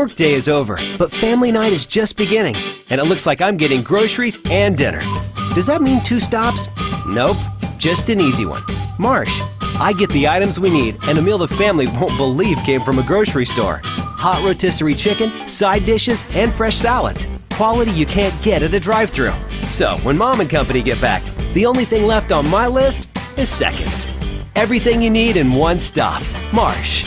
Workday is over, but family night is just beginning, and it looks like I'm getting groceries and dinner. Does that mean 2 stops? Nope, just an easy one. Marsh. I get the items we need and a meal the family won't believe came from a grocery store. Hot rotisserie chicken, side dishes, and fresh salads. Quality you can't get at a drive-thru. So, when Mom and company get back, the only thing left on my list is seconds. Everything you need in one stop. Marsh.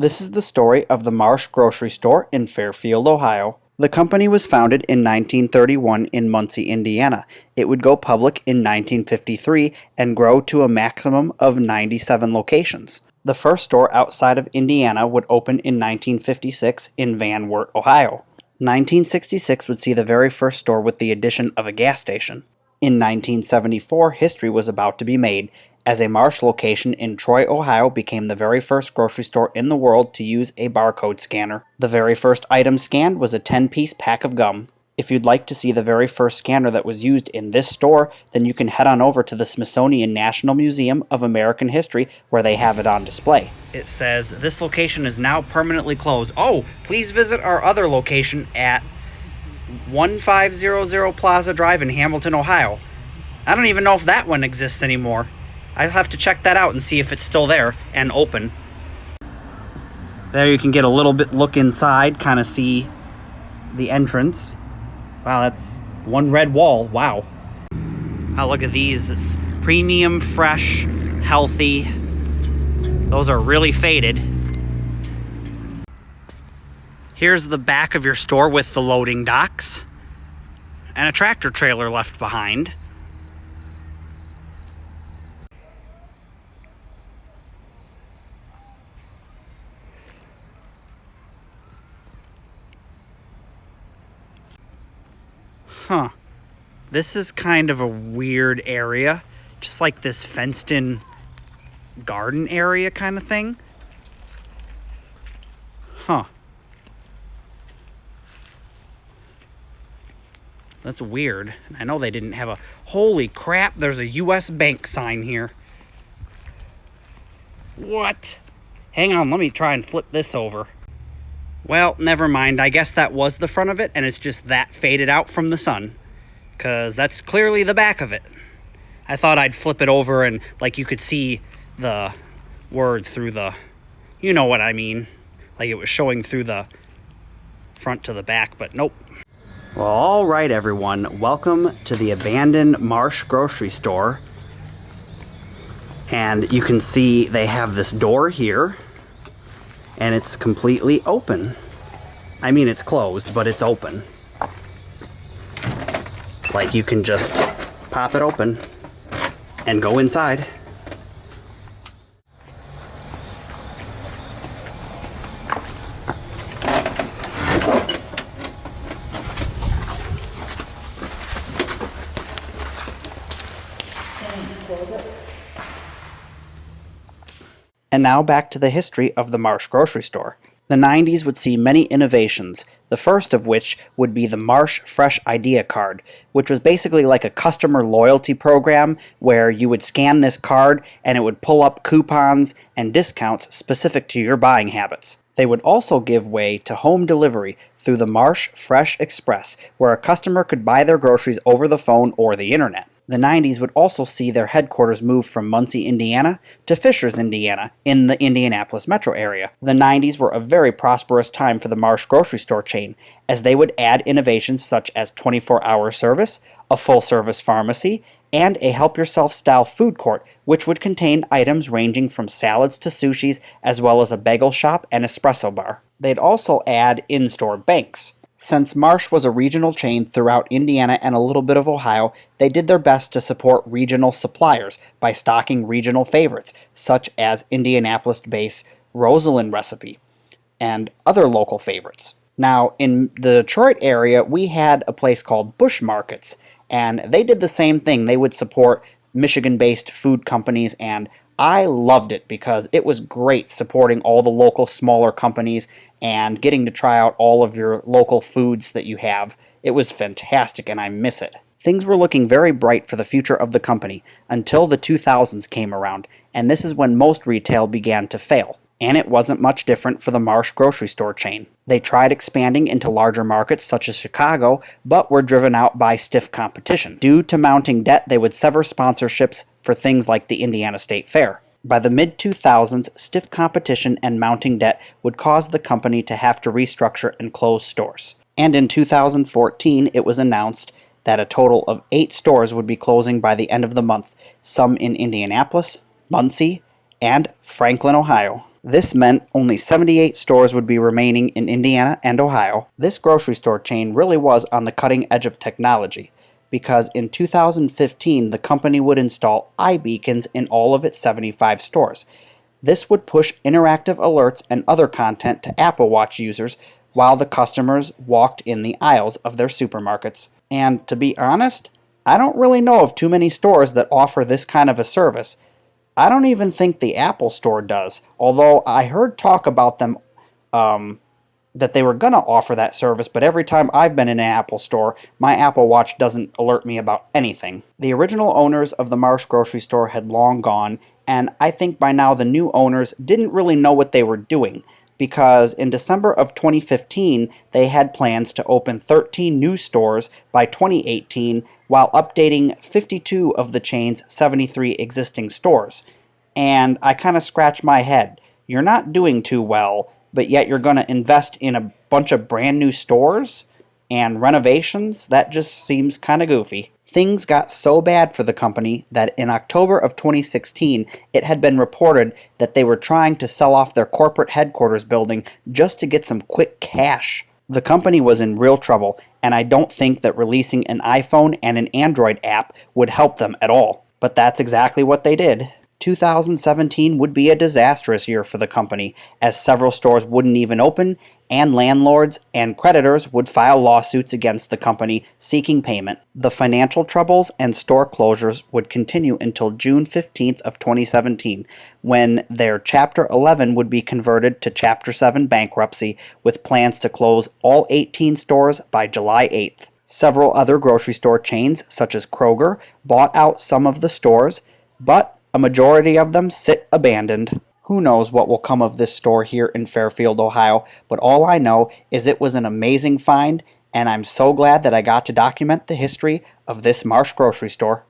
This is the story of the Marsh Grocery Store in Fairfield, Ohio. The company was founded in 1931 in Muncie, Indiana. It would go public in 1953 and grow to a maximum of 97 locations. The first store outside of Indiana would open in 1956 in Van Wert, Ohio. 1966 would see the very first store with the addition of a gas station. In 1974, history was about to be made, as a Marsh location in Troy, Ohio became the very first grocery store in the world to use a barcode scanner. The very first item scanned was a 10-piece pack of gum. If you'd like to see the very first scanner that was used in this store, then you can head on over to the Smithsonian National Museum of American History, where they have it on display. It says, "This location is now permanently closed. Oh, please visit our other location at 1500 Plaza Drive in Hamilton, Ohio." I don't even know if that one exists anymore. I'll have to check that out and see if it's still there and open. There you can get a little bit look inside, kind of see the entrance. Wow, that's one red wall. Wow. Oh, look at these. It's premium, fresh, healthy. Those are really faded. Here's the back of your store with the loading docks and a tractor trailer left behind. Huh. This is kind of a weird area. Just like this fenced-in garden area kind of thing. Huh. That's weird. I know they didn't have a... Holy crap, there's a U.S. Bank sign here. What? Hang on, let me try and flip this over. Well, never mind. I guess that was the front of it, and it's just that faded out from the sun. Because that's clearly the back of it. I thought I'd flip it over and, like, you could see the word through the... You know what I mean. Like it was showing through the front to the back, but nope. Well, all right, everyone. Welcome to the abandoned Marsh Grocery Store. And you can see they have this door here, and it's completely open. I mean, it's closed, but it's open. Like, you can just pop it open and go inside. And now back to the history of the Marsh Grocery Store. The 90s would see many innovations, the first of which would be the Marsh Fresh Idea Card, which was basically like a customer loyalty program where you would scan this card and it would pull up coupons and discounts specific to your buying habits. They would also give way to home delivery through the Marsh Fresh Express, where a customer could buy their groceries over the phone or the internet. The 90s would also see their headquarters move from Muncie, Indiana to Fishers, Indiana, in the Indianapolis metro area. The 90s were a very prosperous time for the Marsh Grocery Store chain, as they would add innovations such as 24-hour service, a full-service pharmacy, and a help-yourself-style food court, which would contain items ranging from salads to sushis, as well as a bagel shop and espresso bar. They'd also add in-store banks. Since Marsh was a regional chain throughout Indiana and a little bit of Ohio, they did their best to support regional suppliers by stocking regional favorites, such as Indianapolis-based Rosalind recipe, and other local favorites. Now, in the Detroit area, we had a place called Bush Markets, and they did the same thing. They would support Michigan-based food companies, and I loved it because it was great supporting all the local smaller companies and getting to try out all of your local foods that you have. It was fantastic, and I miss it. Things were looking very bright for the future of the company until the 2000s came around, and this is when most retail began to fail. And it wasn't much different for the Marsh Grocery Store chain. They tried expanding into larger markets such as Chicago, but were driven out by stiff competition. Due to mounting debt, they would sever sponsorships for things like the Indiana State Fair. By the mid-2000s, stiff competition and mounting debt would cause the company to have to restructure and close stores. And in 2014, it was announced that a total of 8 stores would be closing by the end of the month, some in Indianapolis, Muncie, and Franklin, Ohio. This meant only 78 stores would be remaining in Indiana and Ohio. This grocery store chain really was on the cutting edge of technology, because in 2015 the company would install iBeacons in all of its 75 stores. This would push interactive alerts and other content to Apple Watch users while the customers walked in the aisles of their supermarkets. And to be honest, I don't really know of too many stores that offer this kind of a service. I don't even think the Apple Store does, although I heard talk about them that they were going to offer that service, but every time I've been in an Apple Store, my Apple Watch doesn't alert me about anything. The original owners of the Marsh Grocery Store had long gone, and I think by now the new owners didn't really know what they were doing, because in December of 2015, they had plans to open 13 new stores by 2018 while updating 52 of the chain's 73 existing stores. And I kind of scratch my head. You're not doing too well, but yet you're going to invest in a bunch of brand new stores and renovations? That just seems kind of goofy. Things got so bad for the company that in October of 2016, it had been reported that they were trying to sell off their corporate headquarters building just to get some quick cash. The company was in real trouble, and I don't think that releasing an iPhone and an Android app would help them at all. But that's exactly what they did. 2017 would be a disastrous year for the company, as several stores wouldn't even open, and landlords and creditors would file lawsuits against the company seeking payment. The financial troubles and store closures would continue until June 15th of 2017, when their Chapter 11 would be converted to Chapter 7 bankruptcy, with plans to close all 18 stores by July 8th. Several other grocery store chains, such as Kroger, bought out some of the stores, but a majority of them sit abandoned. Who knows what will come of this store here in Fairfield, Ohio, but all I know is it was an amazing find, and I'm so glad that I got to document the history of this Marsh Grocery Store.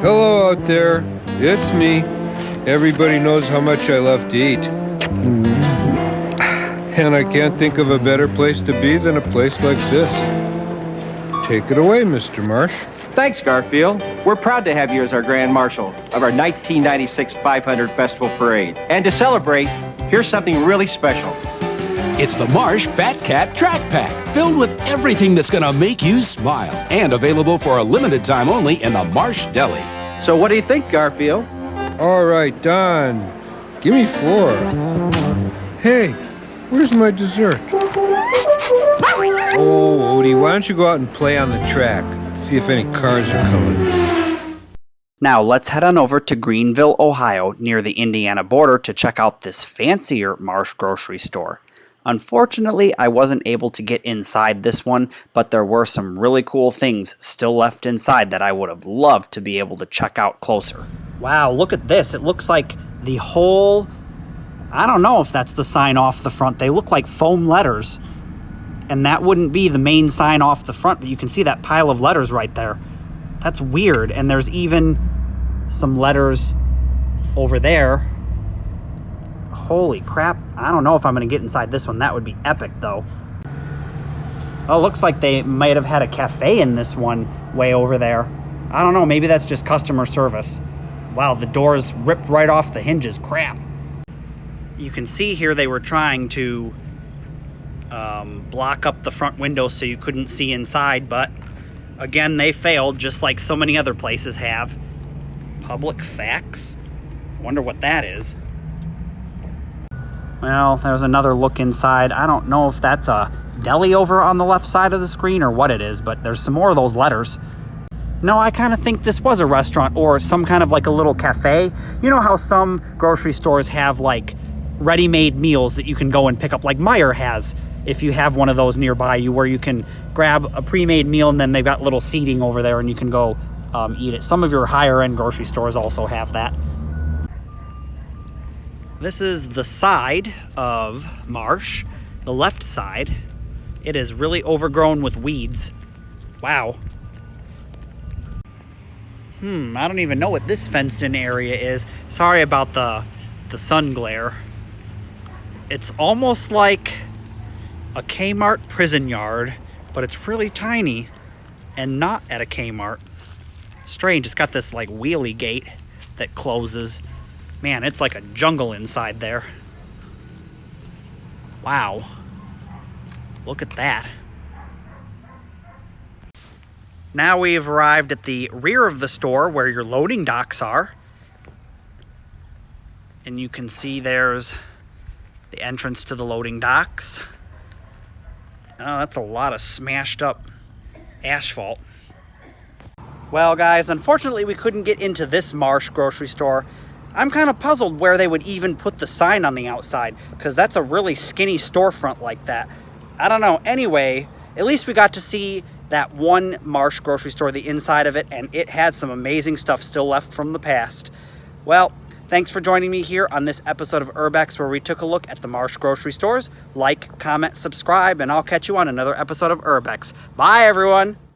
Hello out there, it's me. Everybody knows how much I love to eat. And I can't think of a better place to be than a place like this. Take it away, Mr. Marsh. Thanks, Garfield. We're proud to have you as our Grand Marshal of our 1996 500 Festival Parade. And to celebrate, here's something really special. It's the Marsh Fat Cat Track Pack, filled with everything that's gonna make you smile, and available for a limited time only in the Marsh Deli. So what do you think, Garfield? All right, Don. Give me 4. Hey, where's my dessert? Oh, Odie, why don't you go out and play on the track? See if any cars are coming. Now let's head on over to Greenville, Ohio, near the Indiana border, to check out this fancier Marsh Grocery Store. Unfortunately, I wasn't able to get inside this one, but there were some really cool things still left inside that I would have loved to be able to check out closer. Wow, look at this. It looks like the whole... I don't know if that's the sign off the front. They look like foam letters. And that wouldn't be the main sign off the front, but you can see that pile of letters right there. That's weird. And there's even some letters over there. Holy crap. I don't know if I'm going to get inside this one. That would be epic, though. Oh, looks like they might have had a cafe in this one way over there. I don't know. Maybe that's just customer service. Wow, the doors ripped right off the hinges. Crap. You can see here they were trying to block up the front windows so you couldn't see inside, but again, they failed, just like so many other places have. Public facts? Wonder what that is. Well, there's another look inside. I don't know if that's a deli over on the left side of the screen or what it is, but there's some more of those letters. No, I kind of think this was a restaurant or some kind of like a little cafe. You know how some grocery stores have like ready-made meals that you can go and pick up, like Meijer has, if you have one of those nearby you, where you can grab a pre-made meal and then they've got little seating over there and you can go eat it. Some of your higher-end grocery stores also have that. This is the side of Marsh, the left side. It is really overgrown with weeds. Wow. I don't even know what this fenced-in area is. Sorry about the sun glare. It's almost like a Kmart prison yard, but it's really tiny and not at a Kmart. Strange, it's got this like wheelie gate that closes. Man, it's like a jungle inside there. Wow. Look at that. Now we've arrived at the rear of the store where your loading docks are. And you can see there's the entrance to the loading docks. Oh, that's a lot of smashed up asphalt. Well, guys, unfortunately we couldn't get into this Marsh grocery store. I'm kind of puzzled where they would even put the sign on the outside, because that's a really skinny storefront like that. I don't know. Anyway, at least we got to see that one Marsh grocery store, the inside of it, and it had some amazing stuff still left from the past. Well, thanks for joining me here on this episode of Urbex, where we took a look at the Marsh grocery stores. Like, comment, subscribe, and I'll catch you on another episode of Urbex. Bye, everyone!